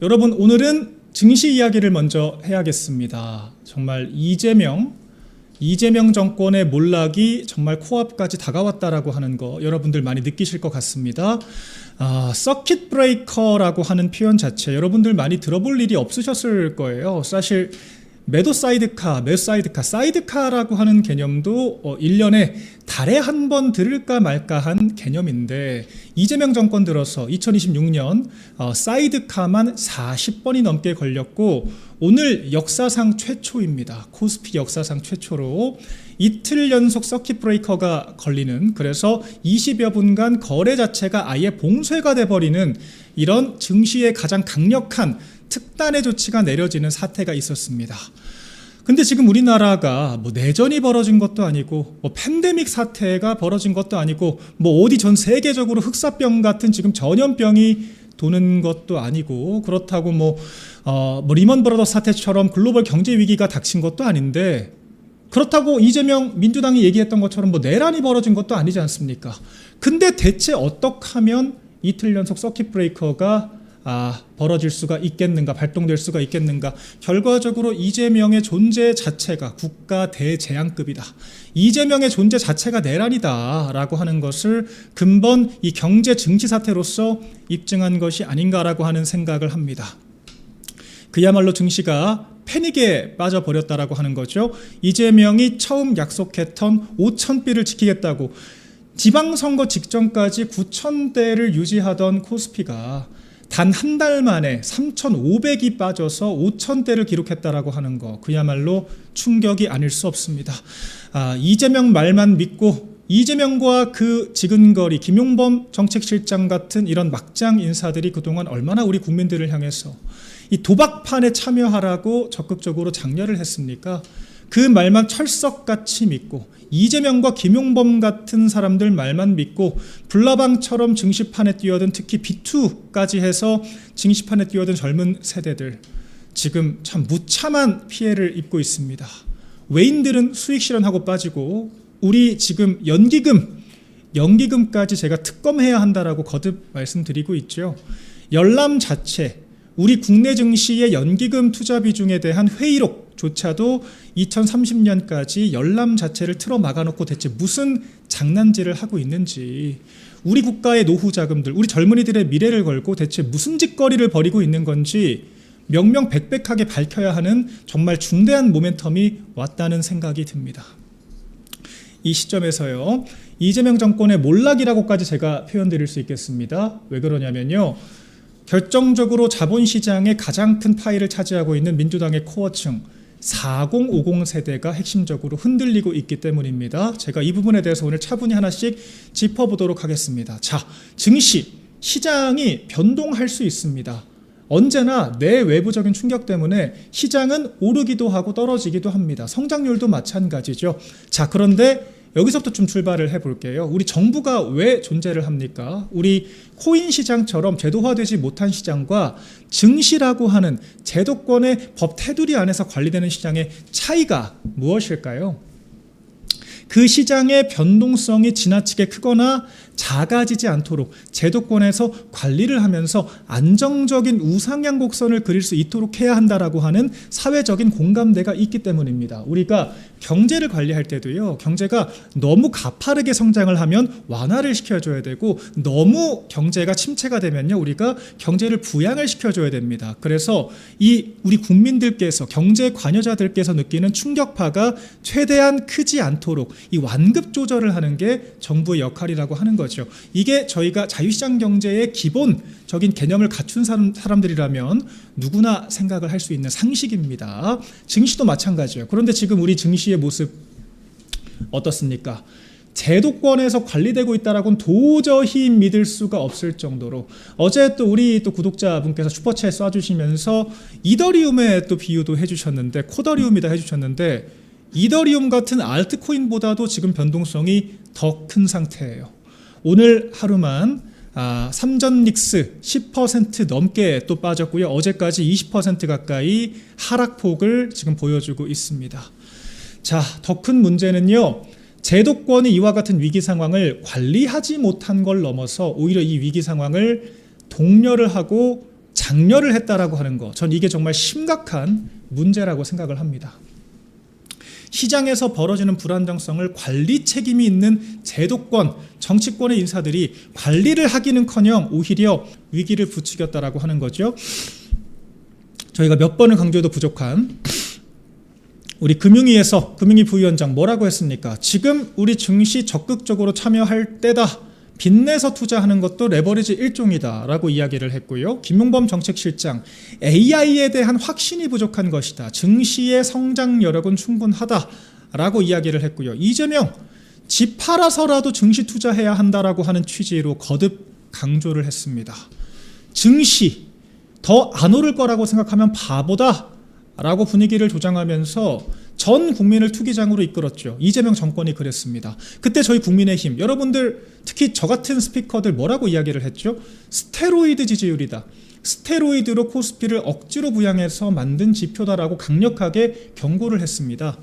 여러분, 오늘은 증시 이야기를 먼저 해야겠습니다. 정말 이재명 정권의 몰락이 정말 코앞까지 다가왔다라고 하는 거 여러분들 많이 느끼실 것 같습니다. 서킷 브레이커라고 하는 표현 자체 여러분들 많이 들어볼 일이 없으셨을 거예요. 사실 매도 사이드카라고 하는 개념도 1년에 달에 한 번 들을까 말까 한 개념인데, 이재명 정권 들어서 2026년 사이드카만 40번이 넘게 걸렸고, 오늘 역사상 최초입니다. 코스피 역사상 최초로 이틀 연속 서킷 브레이커가 걸리는, 그래서 20여 분간 거래 자체가 아예 봉쇄가 돼버리는 이런 증시의 가장 강력한 특단의 조치가 내려지는 사태가 있었습니다. 근데 지금 우리나라가 뭐 내전이 벌어진 것도 아니고, 뭐 팬데믹 사태가 벌어진 것도 아니고, 뭐 어디 전 세계적으로 흑사병 같은 지금 전염병이 도는 것도 아니고, 그렇다고 뭐 리먼 브라더스 사태처럼 글로벌 경제 위기가 닥친 것도 아닌데, 그렇다고 이재명 민주당이 얘기했던 것처럼 뭐 내란이 벌어진 것도 아니지 않습니까? 근데 대체 어떻게 하면 이틀 연속 서킷 브레이커가 벌어질 수가 있겠는가, 발동될 수가 있겠는가? 결과적으로 이재명의 존재 자체가 국가 대재앙급이다, 이재명의 존재 자체가 내란이다 라고 하는 것을 근본 이 경제 증시 사태로서 입증한 것이 아닌가라고 하는 생각을 합니다. 그야말로 증시가 패닉에 빠져버렸다라고 하는 거죠. 이재명이 처음 약속했던 5,000비를 지키겠다고 지방선거 직전까지 9,000대를 유지하던 코스피가 단 한 달 만에 3,500이 빠져서 5,000대를 기록했다라고 하는 거, 그야말로 충격이 아닐 수 없습니다. 이재명 말만 믿고 이재명과 그 지근거리 김용범 정책실장 같은 이런 막장 인사들이 그동안 얼마나 우리 국민들을 향해서 이 도박판에 참여하라고 적극적으로 장려를 했습니까? 그 말만 철석같이 믿고, 이재명과 김용범 같은 사람들 말만 믿고 불나방처럼 증시판에 뛰어든, 특히 B2까지 해서 증시판에 뛰어든 젊은 세대들, 지금 참 무참한 피해를 입고 있습니다. 외인들은 수익 실현하고 빠지고, 우리 지금 연기금까지 제가 특검해야 한다라고 거듭 말씀드리고 있죠. 열람 자체, 우리 국내 증시의 연기금 투자 비중에 대한 회의록조차도 2030년까지 열람 자체를 틀어 막아놓고 대체 무슨 장난질을 하고 있는지, 우리 국가의 노후 자금들, 우리 젊은이들의 미래를 걸고 대체 무슨 짓거리를 벌이고 있는 건지 명명백백하게 밝혀야 하는 정말 중대한 모멘텀이 왔다는 생각이 듭니다. 이 시점에서요, 이재명 정권의 몰락이라고까지 제가 표현드릴 수 있겠습니다. 왜 그러냐면요, 결정적으로 자본시장의 가장 큰 파일을 차지하고 있는 민주당의 코어층 4050 세대가 핵심적으로 흔들리고 있기 때문입니다. 제가 이 부분에 대해서 오늘 차분히 하나씩 짚어보도록 하겠습니다. 자, 증시, 시장이 변동할 수 있습니다. 언제나 내외부적인 충격 때문에 시장은 오르기도 하고 떨어지기도 합니다. 성장률도 마찬가지죠. 자, 그런데 여기서부터 좀 출발을 해볼게요. 우리 정부가 왜 존재를 합니까? 우리 코인 시장처럼 제도화되지 못한 시장과 증시라고 하는 제도권의 법 테두리 안에서 관리되는 시장의 차이가 무엇일까요? 그 시장의 변동성이 지나치게 크거나 작아지지 않도록 제도권에서 관리를 하면서 안정적인 우상향 곡선을 그릴 수 있도록 해야 한다라고 하는 사회적인 공감대가 있기 때문입니다. 우리가 경제를 관리할 때도요, 경제가 너무 가파르게 성장을 하면 완화를 시켜줘야 되고, 너무 경제가 침체가 되면요, 우리가 경제를 부양을 시켜줘야 됩니다. 그래서 이 우리 국민들께서, 경제 관여자들께서 느끼는 충격파가 최대한 크지 않도록 이 완급 조절을 하는 게 정부의 역할이라고 하는 거죠. 이게 저희가 자유시장 경제의 기본적인 개념을 갖춘 사람들이라면 누구나 생각을 할 수 있는 상식입니다. 증시도 마찬가지예요. 그런데 지금 우리 증시의 모습 어떻습니까? 제도권에서 관리되고 있다라고는 도저히 믿을 수가 없을 정도로, 어제 또 우리 또 구독자분께서 슈퍼챗 쏴주시면서 이더리움의 또 비유도 해주셨는데, 코더리움이다 해주셨는데, 이더리움 같은 알트코인보다도 지금 변동성이 더 큰 상태예요. 오늘 하루만 삼전닉스 10% 넘게 또 빠졌고요. 어제까지 20% 가까이 하락폭을 지금 보여주고 있습니다. 자, 더 큰 문제는요, 제도권이 이와 같은 위기 상황을 관리하지 못한 걸 넘어서 오히려 이 위기 상황을 독려를 하고 장려를 했다라고 하는 거, 전 이게 정말 심각한 문제라고 생각을 합니다. 시장에서 벌어지는 불안정성을 관리 책임이 있는 제도권, 정치권의 인사들이 관리를 하기는커녕 오히려 위기를 부추겼다라고 하는 거죠. 저희가 몇 번을 강조해도 부족한 우리 금융위에서 금융위 부위원장 뭐라고 했습니까? 지금 우리 증시 적극적으로 참여할 때다. 빚내서 투자하는 것도 레버리지 일종이다 라고 이야기를 했고요. 김용범 정책실장, AI에 대한 확신이 부족한 것이다. 증시의 성장 여력은 충분하다 라고 이야기를 했고요. 이재명, 집 팔아서라도 증시 투자해야 한다라고 하는 취지로 거듭 강조를 했습니다. 증시 더 안 오를 거라고 생각하면 바보다 라고 분위기를 조장하면서 전 국민을 투기장으로 이끌었죠. 이재명 정권이 그랬습니다. 그때 저희 국민의힘 여러분들, 특히 저 같은 스피커들 뭐라고 이야기를 했죠? 스테로이드 지지율이다. 스테로이드로 코스피를 억지로 부양해서 만든 지표다라고 강력하게 경고를 했습니다.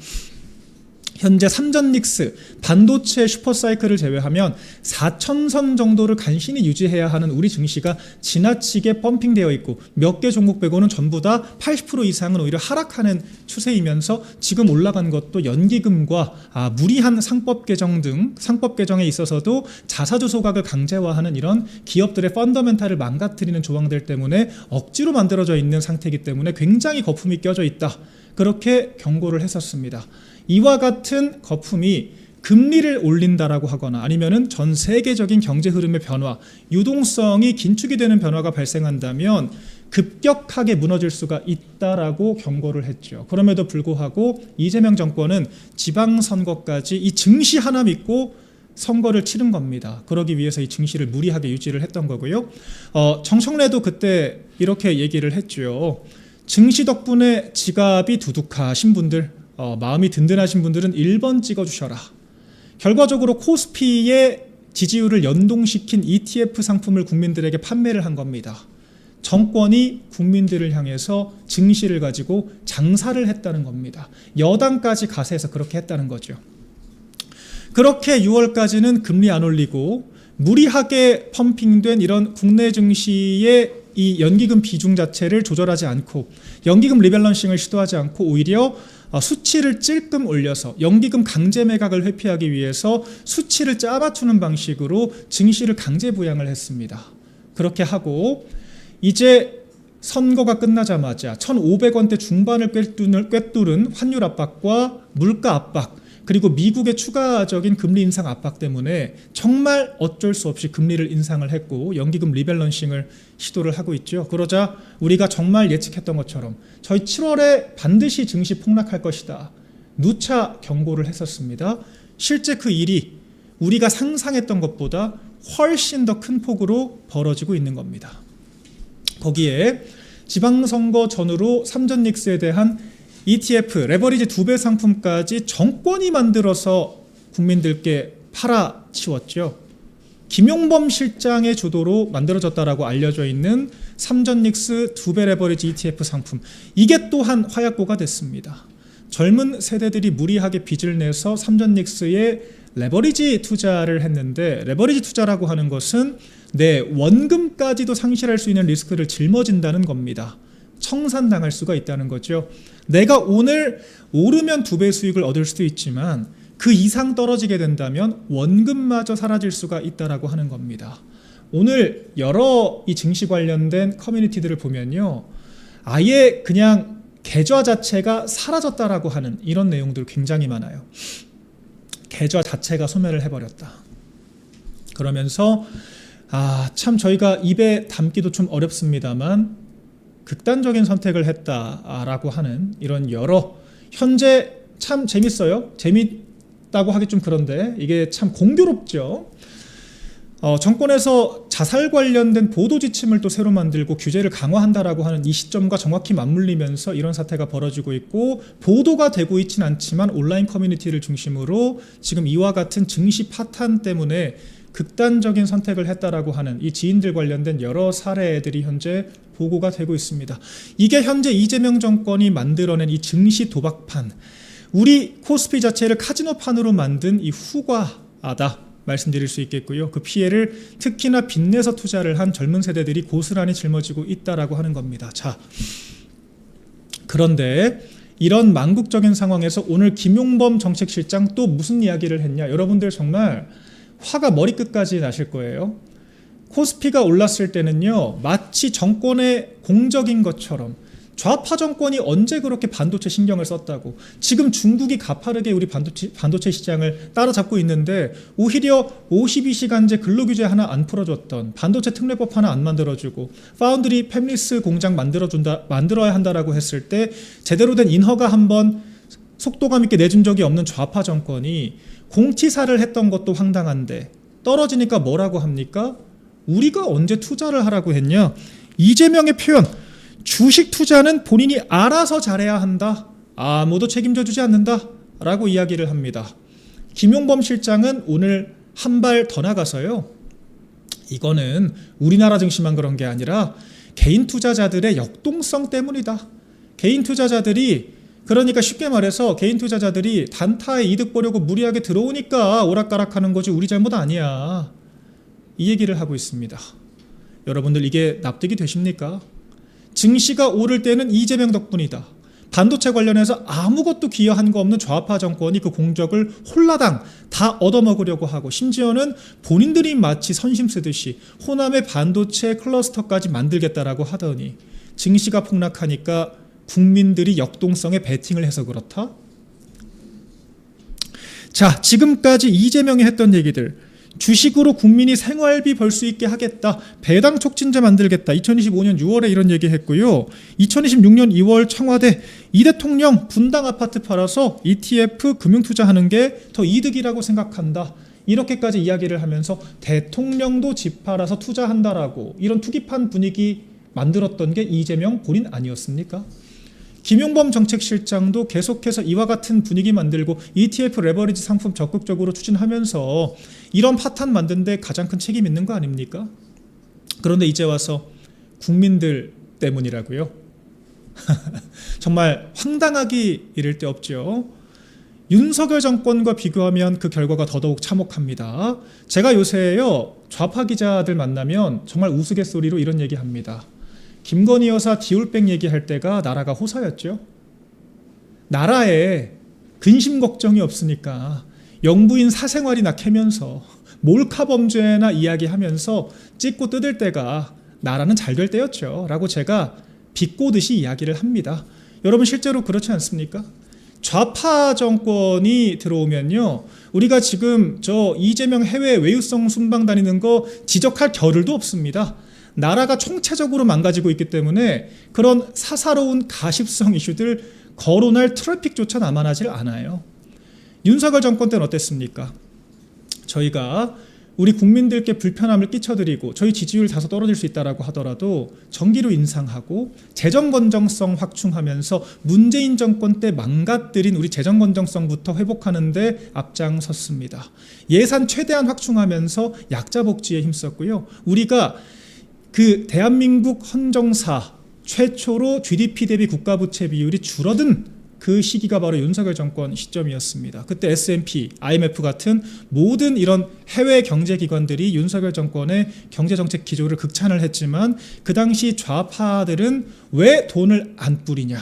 현재 삼전닉스 반도체 슈퍼사이클을 제외하면 4천선 정도를 간신히 유지해야 하는 우리 증시가 지나치게 펌핑되어 있고 몇 개 종목 빼고는 전부 다 80% 이상은 오히려 하락하는 추세이면서 지금 올라간 것도 연기금과 무리한 상법 개정 등 상법 개정에 있어서도 자사주 소각을 강제화하는 이런 기업들의 펀더멘탈을 망가뜨리는 조항들 때문에 억지로 만들어져 있는 상태이기 때문에 굉장히 거품이 껴져 있다. 그렇게 경고를 했었습니다. 이와 같은 거품이 금리를 올린다라고 하거나 아니면은 전 세계적인 경제 흐름의 변화, 유동성이 긴축이 되는 변화가 발생한다면 급격하게 무너질 수가 있다라고 경고를 했죠. 그럼에도 불구하고 이재명 정권은 지방선거까지 이 증시 하나 믿고 선거를 치른 겁니다. 그러기 위해서 이 증시를 무리하게 유지를 했던 거고요. 정청래도 그때 이렇게 얘기를 했죠. 증시 덕분에 지갑이 두둑하신 분들, 마음이 든든하신 분들은 1번 찍어주셔라. 결과적으로 코스피의 지지율을 연동시킨 ETF 상품을 국민들에게 판매를 한 겁니다. 정권이 국민들을 향해서 증시를 가지고 장사를 했다는 겁니다. 여당까지 가세해서 그렇게 했다는 거죠. 그렇게 6월까지는 금리 안 올리고 무리하게 펌핑된 이런 국내 증시의 이 연기금 비중 자체를 조절하지 않고 연기금 리밸런싱을 시도하지 않고 오히려 수치를 찔끔 올려서 연기금 강제 매각을 회피하기 위해서 수치를 짜맞추는 방식으로 증시를 강제 부양을 했습니다. 그렇게 하고 이제 선거가 끝나자마자 1,500원대 중반을 꿰뚫은 환율 압박과 물가 압박, 그리고 미국의 추가적인 금리 인상 압박 때문에 정말 어쩔 수 없이 금리를 인상을 했고 연기금 리밸런싱을 시도를 하고 있죠. 그러자 우리가 정말 예측했던 것처럼 저희 7월에 반드시 증시 폭락할 것이다. 누차 경고를 했었습니다. 실제 그 일이 우리가 상상했던 것보다 훨씬 더 큰 폭으로 벌어지고 있는 겁니다. 거기에 지방선거 전후로 삼전닉스에 대한 ETF, 레버리지 2배 상품까지 정권이 만들어서 국민들께 팔아치웠죠. 김용범 실장의 주도로 만들어졌다라고 알려져 있는 삼전닉스 2배 레버리지 ETF 상품, 이게 또한 화약고가 됐습니다. 젊은 세대들이 무리하게 빚을 내서 삼전닉스에 레버리지 투자를 했는데, 레버리지 투자라고 하는 것은 내 원금까지도 상실할 수 있는 리스크를 짊어진다는 겁니다. 청산당할 수가 있다는 거죠. 내가 오늘 오르면 2배 수익을 얻을 수도 있지만 그 이상 떨어지게 된다면 원금마저 사라질 수가 있다라고 하는 겁니다. 오늘 여러 이 증시 관련된 커뮤니티들을 보면요, 아예 그냥 계좌 자체가 사라졌다라고 하는 이런 내용들 굉장히 많아요. 계좌 자체가 소멸을 해버렸다. 그러면서 참 저희가 입에 담기도 좀 어렵습니다만 극단적인 선택을 했다라고 하는 이런 여러, 현재 참 재밌어요. 재밌다고 하기 좀 그런데 이게 참 공교롭죠. 정권에서 자살 관련된 보도 지침을 또 새로 만들고 규제를 강화한다라고 하는 이 시점과 정확히 맞물리면서 이런 사태가 벌어지고 있고, 보도가 되고 있진 않지만 온라인 커뮤니티를 중심으로 지금 이와 같은 증시 파탄 때문에 극단적인 선택을 했다라고 하는 이 지인들 관련된 여러 사례들이 현재 보고가 되고 있습니다. 이게 현재 이재명 정권이 만들어낸 이 증시 도박판, 우리 코스피 자체를 카지노판으로 만든 이 후과다. 말씀드릴 수 있겠고요. 그 피해를 특히나 빚내서 투자를 한 젊은 세대들이 고스란히 짊어지고 있다라고 하는 겁니다. 자, 그런데 이런 망국적인 상황에서 오늘 김용범 정책실장 또 무슨 이야기를 했냐? 여러분들 정말 화가 머리끝까지 나실 거예요. 코스피가 올랐을 때는요, 마치 정권의 공적인 것처럼 좌파 정권이 언제 그렇게 반도체 신경을 썼다고, 지금 중국이 가파르게 우리 반도체 시장을 따라잡고 있는데 오히려 52시간제 근로규제 하나 안 풀어줬던, 반도체 특례법 하나 안 만들어주고, 파운드리 팹리스 공장 만들어야 한다라고 했을 때 제대로 된 인허가 한번 속도감 있게 내준 적이 없는 좌파 정권이 공티사를 했던 것도 황당한데 떨어지니까 뭐라고 합니까? 우리가 언제 투자를 하라고 했냐? 이재명의 표현, 주식 투자는 본인이 알아서 잘해야 한다, 아무도 책임져 주지 않는다 라고 이야기를 합니다. 김용범 실장은 오늘 한 발 더 나가서요, 이거는 우리나라 증시만 그런 게 아니라 개인 투자자들의 역동성 때문이다. 개인 투자자들이, 그러니까 쉽게 말해서 개인 투자자들이 단타에 이득 보려고 무리하게 들어오니까 오락가락하는 거지 우리 잘못 아니야, 이 얘기를 하고 있습니다. 여러분들 이게 납득이 되십니까? 증시가 오를 때는 이재명 덕분이다. 반도체 관련해서 아무것도 기여한 거 없는 좌파 정권이 그 공적을 홀라당 다 얻어먹으려고 하고, 심지어는 본인들이 마치 선심 쓰듯이 호남의 반도체 클러스터까지 만들겠다라고 하더니 증시가 폭락하니까 국민들이 역동성에 베팅을 해서 그렇다? 자, 지금까지 이재명이 했던 얘기들, 주식으로 국민이 생활비 벌 수 있게 하겠다, 배당 촉진제 만들겠다, 2025년 6월에 이런 얘기했고요. 2026년 2월 청와대 이 대통령 분당 아파트 팔아서 ETF 금융투자하는 게 더 이득이라고 생각한다, 이렇게까지 이야기를 하면서 대통령도 집 팔아서 투자한다라고 이런 투기판 분위기 만들었던 게 이재명 본인 아니었습니까? 김용범 정책실장도 계속해서 이와 같은 분위기 만들고 ETF 레버리지 상품 적극적으로 추진하면서 이런 파탄 만든 데 가장 큰 책임 있는 거 아닙니까? 그런데 이제 와서 국민들 때문이라고요? 정말 황당하기 이를 데 없죠. 윤석열 정권과 비교하면 그 결과가 더더욱 참혹합니다. 제가 요새요, 좌파 기자들 만나면 정말 우스갯소리로 이런 얘기합니다. 김건희 여사 디올백 얘기할 때가 나라가 호사였죠. 나라에 근심 걱정이 없으니까 영부인 사생활이나 캐면서 몰카 범죄나 이야기하면서 찍고 뜯을 때가 나라는 잘 될 때였죠 라고 제가 비꼬듯이 이야기를 합니다. 여러분 실제로 그렇지 않습니까? 좌파 정권이 들어오면요, 우리가 지금 저 이재명 해외 외유성 순방 다니는 거 지적할 겨를도 없습니다. 나라가 총체적으로 망가지고 있기 때문에 그런 사사로운 가십성 이슈들 거론할 트래픽조차 남아나질 않아요. 윤석열 정권 때는 어땠습니까? 저희가 우리 국민들께 불편함을 끼쳐드리고 저희 지지율 다소 떨어질 수 있다라고 하더라도 전기료 인상하고 재정 건정성 확충하면서 문재인 정권 때 망가뜨린 우리 재정 건정성부터 회복하는 데 앞장섰습니다. 예산 최대한 확충하면서 약자 복지에 힘썼고요. 우리가 그 대한민국 헌정사 최초로 GDP 대비 국가부채 비율이 줄어든 그 시기가 바로 윤석열 정권 시점이었습니다. 그때 S&P, IMF 같은 모든 이런 해외 경제기관들이 윤석열 정권의 경제정책 기조를 극찬을 했지만 그 당시 좌파들은 왜 돈을 안 뿌리냐,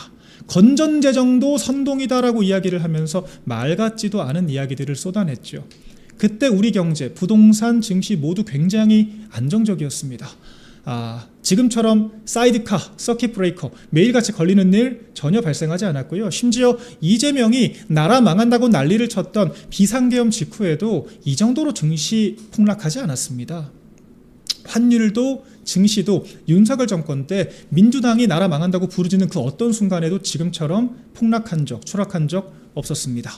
건전재정도 선동이다라고 이야기를 하면서 말 같지도 않은 이야기들을 쏟아냈죠. 그때 우리 경제, 부동산, 증시 모두 굉장히 안정적이었습니다. 지금처럼 사이드카, 서킷 브레이커 매일같이 걸리는 일 전혀 발생하지 않았고요. 심지어 이재명이 나라 망한다고 난리를 쳤던 비상계엄 직후에도 이 정도로 증시 폭락하지 않았습니다. 환율도 증시도 윤석열 정권 때 민주당이 나라 망한다고 부르짖는 그 어떤 순간에도 지금처럼 폭락한 적, 추락한 적 없었습니다.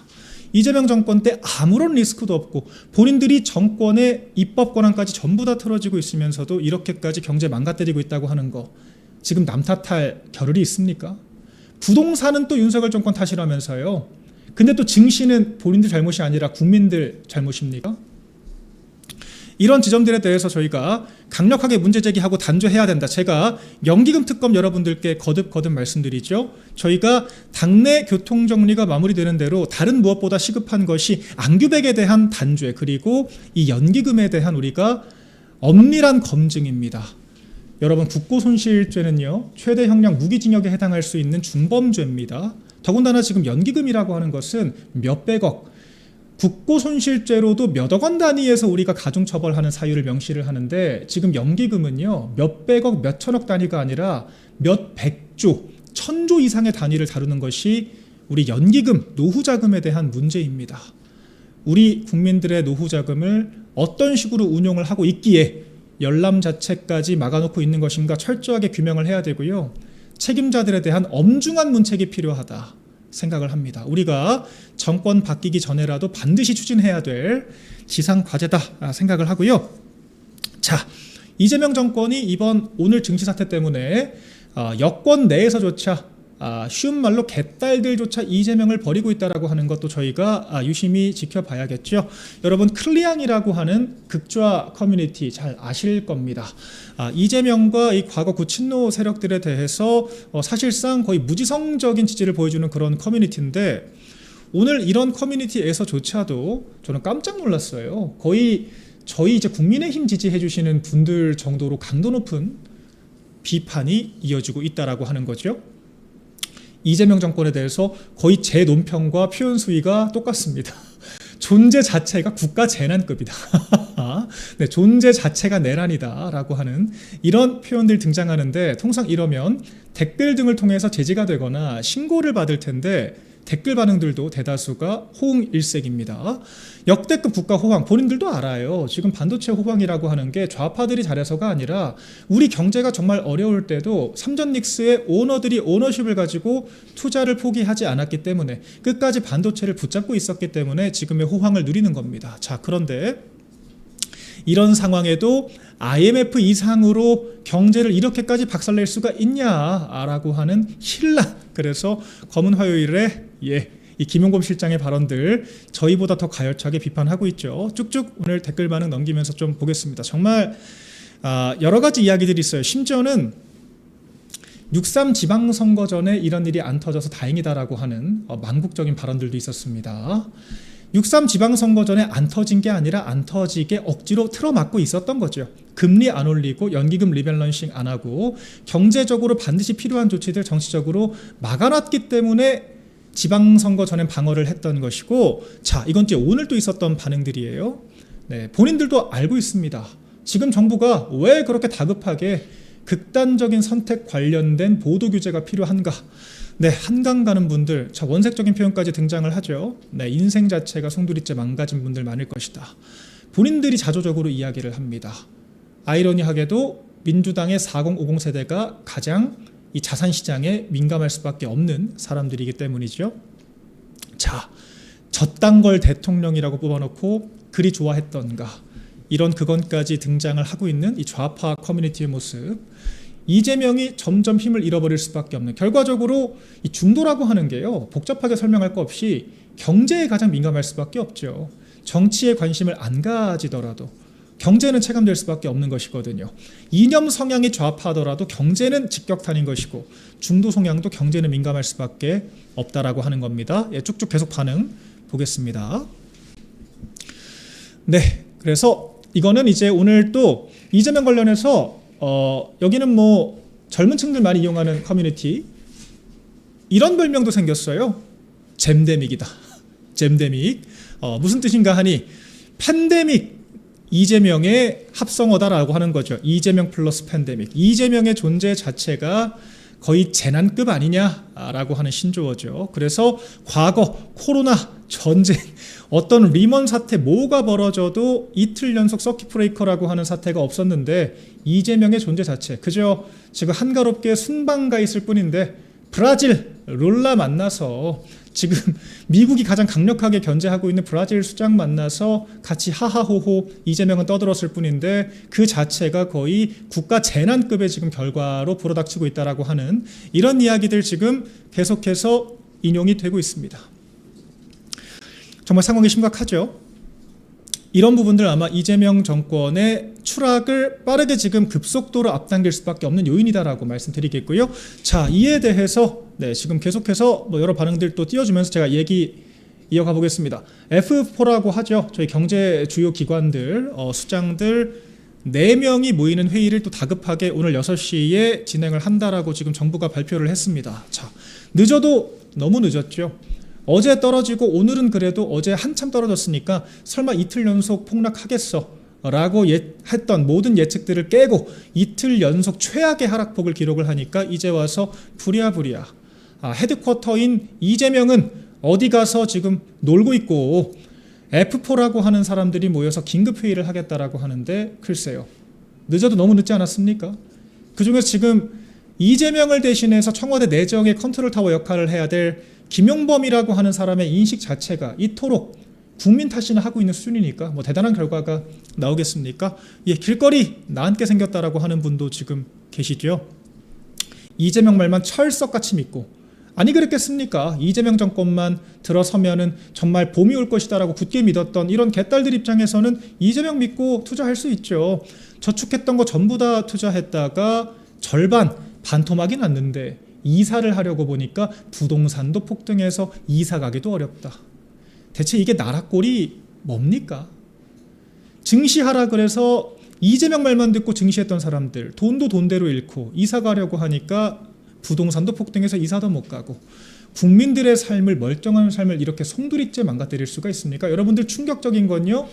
이재명 정권 때 아무런 리스크도 없고 본인들이 정권의 입법 권한까지 전부 다 틀어지고 있으면서도 이렇게까지 경제 망가뜨리고 있다고 하는 거, 지금 남 탓할 겨를이 있습니까? 부동산은 또 윤석열 정권 탓이라면서요. 근데 또 증시는 본인들 잘못이 아니라 국민들 잘못입니까? 이런 지점들에 대해서 저희가 강력하게 문제 제기하고 단죄해야 된다. 제가 연기금 특검 여러분들께 거듭 말씀드리죠. 저희가 당내 교통정리가 마무리되는 대로 다른 무엇보다 시급한 것이 앙규백에 대한 단죄, 그리고 이 연기금에 대한 우리가 엄밀한 검증입니다. 여러분, 국고손실죄는요, 최대 형량 무기징역에 해당할 수 있는 중범죄입니다. 더군다나 지금 연기금이라고 하는 것은 몇백억, 국고손실죄로도 몇억 원 단위에서 우리가 가중처벌하는 사유를 명시를 하는데, 지금 연기금은요 몇백억 몇천억 단위가 아니라 몇백조, 천조 이상의 단위를 다루는 것이 우리 연기금, 노후자금에 대한 문제입니다. 우리 국민들의 노후자금을 어떤 식으로 운용을 하고 있기에 열람 자체까지 막아놓고 있는 것인가 철저하게 규명을 해야 되고요, 책임자들에 대한 엄중한 문책이 필요하다 생각을 합니다. 우리가 정권 바뀌기 전에라도 반드시 추진해야 될 지상과제다 생각을 하고요. 자, 이재명 정권이 오늘 증시 사태 때문에 여권 내에서조차 쉬운 말로 개딸들조차 이재명을 버리고 있다라고 하는 것도 저희가 유심히 지켜봐야겠죠. 여러분, 클리앙이라고 하는 극좌 커뮤니티 잘 아실 겁니다. 이재명과 이 과거 구친노 세력들에 대해서 사실상 거의 무지성적인 지지를 보여주는 그런 커뮤니티인데, 오늘 이런 커뮤니티에서조차도 저는 깜짝 놀랐어요. 거의 저희 이제 국민의힘 지지해 주시는 분들 정도로 강도 높은 비판이 이어지고 있다라고 하는 거죠. 이재명 정권에 대해서 거의 제 논평과 표현 수위가 똑같습니다. 존재 자체가 국가 재난급이다. 네, 존재 자체가 내란이다라고 하는 이런 표현들 등장하는데, 통상 이러면 댓글 등을 통해서 제지가 되거나 신고를 받을 텐데 댓글 반응들도 대다수가 호응일색입니다. 역대급 국가 호황, 본인들도 알아요. 지금 반도체 호황이라고 하는 게 좌파들이 잘해서가 아니라 우리 경제가 정말 어려울 때도 삼전닉스의 오너들이 오너십을 가지고 투자를 포기하지 않았기 때문에, 끝까지 반도체를 붙잡고 있었기 때문에 지금의 호황을 누리는 겁니다. 자, 그런데 이런 상황에도 IMF 이상으로 경제를 이렇게까지 박살낼 수가 있냐라고 하는 신라. 그래서 검은 화요일에 이 김용범 실장의 발언들 저희보다 더 가열차게 비판하고 있죠. 쭉쭉 오늘 댓글 반응 넘기면서 좀 보겠습니다. 정말 여러 가지 이야기들이 있어요. 심지어는 6.3 지방선거 전에 이런 일이 안 터져서 다행이다라고 하는 망국적인 발언들도 있었습니다. 6.3 지방선거 전에 안 터진 게 아니라 안 터지게 억지로 틀어막고 있었던 거죠. 금리 안 올리고 연기금 리밸런싱 안 하고 경제적으로 반드시 필요한 조치들 정치적으로 막아놨기 때문에 지방선거 전엔 방어를 했던 것이고, 자, 이건 이제 오늘 또 있었던 반응들이에요. 네, 본인들도 알고 있습니다. 지금 정부가 왜 그렇게 다급하게 극단적인 선택 관련된 보도 규제가 필요한가? 네, 한강 가는 분들, 자, 원색적인 표현까지 등장을 하죠. 네, 인생 자체가 송두리째 망가진 분들 많을 것이다. 본인들이 자조적으로 이야기를 합니다. 아이러니하게도 민주당의 4050 세대가 가장 이 자산시장에 민감할 수밖에 없는 사람들이기 때문이죠. 자, 저딴 걸 대통령이라고 뽑아놓고 그리 좋아했던가, 이런 그건까지 등장을 하고 있는 이 좌파 커뮤니티의 모습. 이재명이 점점 힘을 잃어버릴 수밖에 없는, 결과적으로 이 중도라고 하는 게요, 복잡하게 설명할 거 없이 경제에 가장 민감할 수밖에 없죠. 정치에 관심을 안 가지더라도 경제는 체감될 수밖에 없는 것이거든요. 이념 성향이 좌파하더라도 경제는 직격탄인 것이고, 중도 성향도 경제는 민감할 수밖에 없다라고 하는 겁니다. 쭉쭉 계속 반응 보겠습니다. 네, 그래서 이거는 이제 오늘 또 이재명 관련해서 여기는 뭐 젊은 층들 많이 이용하는 커뮤니티, 이런 별명도 생겼어요. 잼데믹이다. 잼데믹. 무슨 뜻인가 하니 팬데믹 이재명의 합성어다라고 하는 거죠. 이재명 플러스 팬데믹. 이재명의 존재 자체가 거의 재난급 아니냐라고 하는 신조어죠. 그래서 과거 코로나, 전쟁, 어떤 리먼 사태 뭐가 벌어져도 이틀 연속 서킷 브레이커라고 하는 사태가 없었는데, 이재명의 존재 자체 그저 지금 한가롭게 순방 가 있을 뿐인데, 브라질 룰라 만나서 지금 미국이 가장 강력하게 견제하고 있는 브라질 수장 만나서 같이 하하호호 이재명은 떠들었을 뿐인데, 그 자체가 거의 국가 재난급의 지금 결과로 불어닥치고 있다라고 하는 이런 이야기들 지금 계속해서 인용이 되고 있습니다. 정말 상황이 심각하죠. 이런 부분들 아마 이재명 정권의 추락을 빠르게 지금 급속도로 앞당길 수밖에 없는 요인이다라고 말씀드리겠고요. 자, 이에 대해서 지금 계속해서 여러 반응들 또 띄워주면서 제가 얘기 이어가 보겠습니다. F4라고 하죠. 저희 경제 주요 기관들, 수장들 4명이 모이는 회의를 또 다급하게 오늘 6시에 진행을 한다라고 지금 정부가 발표를 했습니다. 자, 늦어도 너무 늦었죠. 어제 떨어지고 오늘은 그래도 어제 한참 떨어졌으니까 설마 이틀 연속 폭락하겠어 라고 했던 모든 예측들을 깨고 이틀 연속 최악의 하락폭을 기록을 하니까 이제 와서 부랴부랴 헤드쿼터인 이재명은 어디 가서 지금 놀고 있고 F4라고 하는 사람들이 모여서 긴급회의를 하겠다라고 하는데 글쎄요. 늦어도 너무 늦지 않았습니까? 그중에서 지금 이재명을 대신해서 청와대 내정의 컨트롤 타워 역할을 해야 될 김용범이라고 하는 사람의 인식 자체가 이토록 국민 탓이나 하고 있는 수준이니까 대단한 결과가 나오겠습니까? 길거리 나앉게 생겼다라고 하는 분도 지금 계시죠. 이재명 말만 철석같이 믿고 아니 그랬겠습니까? 이재명 정권만 들어서면은 정말 봄이 올 것이다라고 굳게 믿었던 이런 개딸들 입장에서는 이재명 믿고 투자할 수 있죠. 저축했던 거 전부 다 투자했다가 절반 반토막이 났는데 이사를 하려고 보니까 부동산도 폭등해서 이사 가기도 어렵다. 대체 이게 나라 꼴이 뭡니까? 증시하라 그래서 이재명 말만 듣고 증시했던 사람들 돈도 돈대로 잃고 이사 가려고 하니까 부동산도 폭등해서 이사도 못 가고 국민들의 삶을 멀쩡한 삶을 이렇게 송두리째 망가뜨릴 수가 있습니까? 여러분들 충격적인 건요.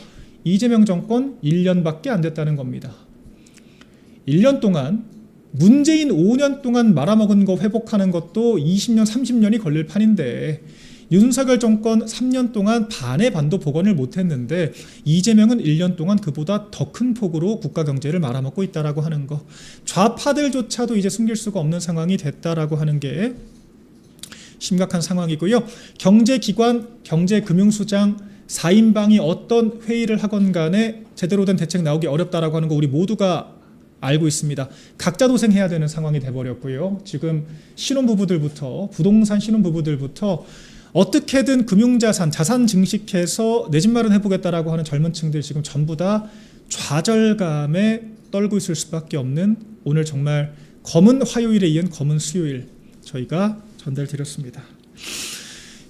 이재명 정권 1년밖에 안 됐다는 겁니다. 1년 동안 문재인 5년 동안 말아먹은 거 회복하는 것도 20년 30년이 걸릴 판인데 윤석열 정권 3년 동안 반의 반도 복원을 못했는데 이재명은 1년 동안 그보다 더 큰 폭으로 국가 경제를 말아먹고 있다라고 하는 거 좌파들조차도 이제 숨길 수가 없는 상황이 됐다라고 하는 게 심각한 상황이고요. 경제기관, 경제금융수장 4인방이 어떤 회의를 하건 간에 제대로 된 대책 나오기 어렵다라고 하는 거 우리 모두가 알고 있습니다. 각자 도생해야 되는 상황이 돼버렸고요. 지금 신혼부부들부터 부동산 신혼부부들부터 어떻게든 금융자산, 자산 증식해서 내 집 마련해보겠다라고 하는 젊은 층들 지금 전부 다 좌절감에 떨고 있을 수밖에 없는 오늘 정말 검은 화요일에 이은 검은 수요일 저희가 전달드렸습니다.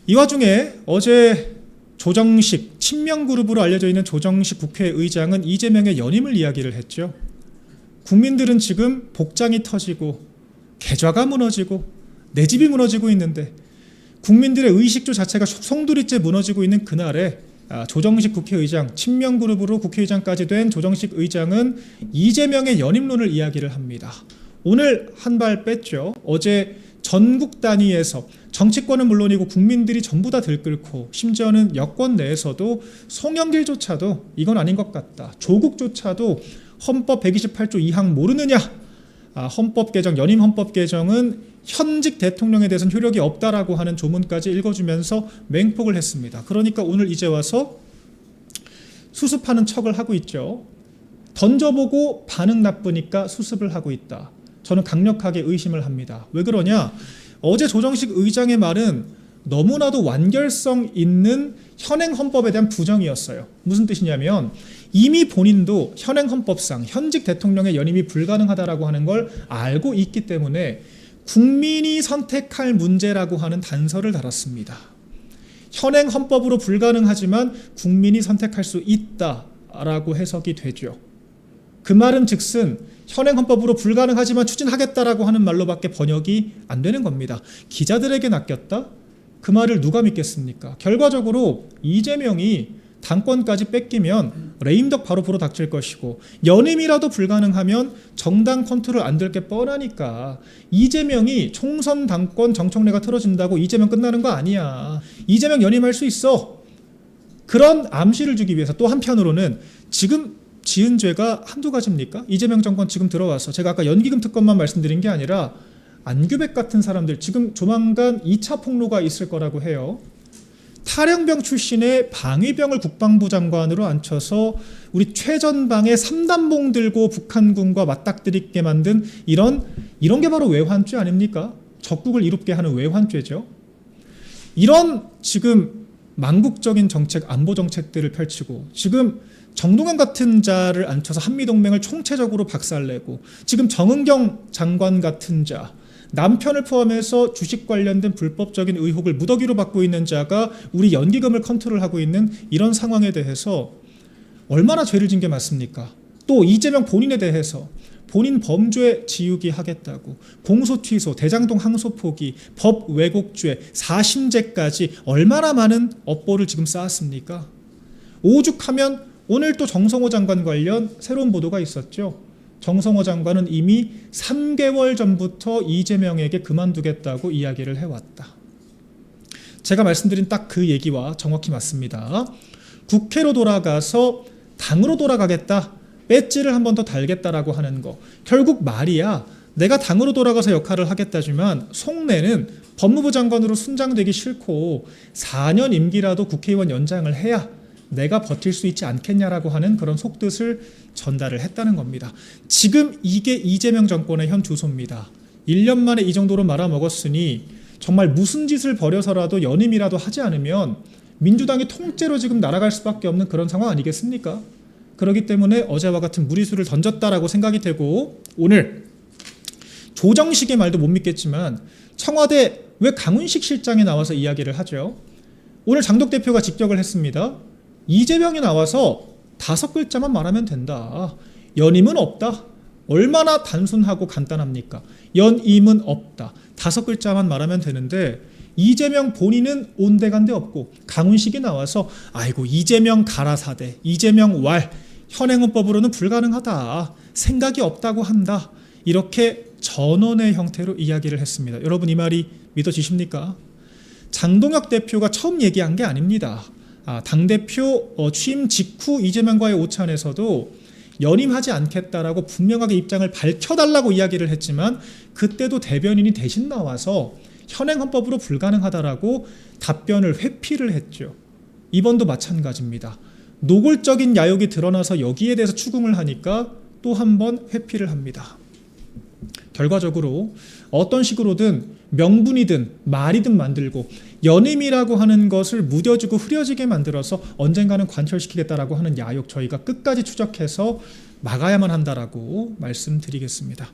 이 와중에 어제 조정식, 친명그룹으로 알려져 있는 조정식 국회의장은 이재명의 연임을 이야기를 했죠. 국민들은 지금 복장이 터지고 계좌가 무너지고 내 집이 무너지고 있는데 국민들의 의식주 자체가 송두리째 무너지고 있는 그날에 조정식 국회의장, 친명그룹으로 국회의장까지 된 조정식 의장은 이재명의 연임론을 이야기를 합니다. 오늘 한 발 뺐죠. 어제 전국 단위에서 정치권은 물론이고 국민들이 전부 다 들끓고 심지어는 여권 내에서도 송영길조차도 이건 아닌 것 같다. 조국조차도 헌법 128조 2항 모르느냐? 헌법 개정, 연임 헌법 개정은 현직 대통령에 대해서는 효력이 없다라고 하는 조문까지 읽어주면서 맹폭을 했습니다. 그러니까 오늘 이제 와서 수습하는 척을 하고 있죠. 던져보고 반응 나쁘니까 수습을 하고 있다. 저는 강력하게 의심을 합니다. 왜 그러냐? 어제 조정식 의장의 말은 너무나도 완결성 있는 현행 헌법에 대한 부정이었어요. 무슨 뜻이냐면 이미 본인도 현행 헌법상 현직 대통령의 연임이 불가능하다라고 하는 걸 알고 있기 때문에 국민이 선택할 문제라고 하는 단서를 달았습니다. 현행 헌법으로 불가능하지만 국민이 선택할 수 있다라고 해석이 되죠. 그 말은 즉슨 현행 헌법으로 불가능하지만 추진하겠다라고 하는 말로밖에 번역이 안 되는 겁니다. 기자들에게 낚였다? 그 말을 누가 믿겠습니까? 결과적으로 이재명이 당권까지 뺏기면 레임덕 바로 불어 닥칠 것이고 연임이라도 불가능하면 정당 컨트롤 안 될 게 뻔하니까 이재명이 총선 당권 정청래가 틀어진다고 이재명 끝나는 거 아니야. 이재명 연임할 수 있어. 그런 암시를 주기 위해서 또 한편으로는 지금 지은 죄가 한두 가지입니까? 이재명 정권 지금 들어와서 제가 아까 연기금 특검만 말씀드린 게 아니라 안규백 같은 사람들 지금 조만간 2차 폭로가 있을 거라고 해요. 탈영병 출신의 방위병을 국방부 장관으로 앉혀서 우리 최전방에 3단봉 들고 북한군과 맞닥뜨리게 만든 이런 게 바로 외환죄 아닙니까? 적국을 이롭게 하는 외환죄죠. 이런 지금 망국적인 정책, 안보 정책들을 펼치고 지금 정동영 같은 자를 앉혀서 한미동맹을 총체적으로 박살내고 지금 정은경 장관 같은 자, 남편을 포함해서 주식 관련된 불법적인 의혹을 무더기로 받고 있는 자가 우리 연기금을 컨트롤하고 있는 이런 상황에 대해서 얼마나 죄를 진 게 맞습니까? 또 이재명 본인에 대해서 본인 범죄 지우기 하겠다고 공소 취소, 대장동 항소 포기, 법 왜곡죄, 사심죄까지 얼마나 많은 업보를 지금 쌓았습니까? 오죽하면 오늘 또 정성호 장관 관련 새로운 보도가 있었죠. 정성호 장관은 이미 3개월 전부터 이재명에게 그만두겠다고 이야기를 해왔다. 제가 말씀드린 딱 그 얘기와 정확히 맞습니다. 국회로 돌아가서 당으로 돌아가겠다, 배지를 한 번 더 달겠다라고 하는 거, 결국 말이야 내가 당으로 돌아가서 역할을 하겠다지만 속내는 법무부 장관으로 순장되기 싫고 4년 임기라도 국회의원 연장을 해야 내가 버틸 수 있지 않겠냐라고 하는 그런 속뜻을 전달을 했다는 겁니다. 지금 이게 이재명 정권의 현 주소입니다. 1년 만에 이 정도로 말아먹었으니 정말 무슨 짓을 벌여서라도 연임이라도 하지 않으면 민주당이 통째로 지금 날아갈 수밖에 없는 그런 상황 아니겠습니까? 그렇기 때문에 어제와 같은 무리수를 던졌다라고 생각이 되고, 오늘 조정식의 말도 못 믿겠지만 청와대 왜 강훈식 실장이 나와서 이야기를 하죠? 오늘 장덕 대표가 직격을 했습니다. 이재명이 나와서 5글자만 말하면 된다. 연임은 없다. 얼마나 단순하고 간단합니까? 연임은 없다. 5글자만 말하면 되는데 이재명 본인은 온데간데 없고 강훈식이 나와서 아이고 이재명 가라사대, 이재명 왈, 현행헌법으로는 불가능하다. 생각이 없다고 한다. 이렇게 전원의 형태로 이야기를 했습니다. 여러분 이 말이 믿어지십니까? 장동혁 대표가 처음 얘기한 게 아닙니다. 당대표 취임 직후 이재명과의 오찬에서도 연임하지 않겠다라고 분명하게 입장을 밝혀달라고 이야기를 했지만 그때도 대변인이 대신 나와서 현행헌법으로 불가능하다라고 답변을 회피를 했죠. 이번도 마찬가지입니다. 노골적인 야욕이 드러나서 여기에 대해서 추궁을 하니까 또 한 번 회피를 합니다. 결과적으로 어떤 식으로든 명분이든 말이든 만들고 연임이라고 하는 것을 무뎌지고 흐려지게 만들어서 언젠가는 관철시키겠다라고 하는 야욕 저희가 끝까지 추적해서 막아야만 한다라고 말씀드리겠습니다.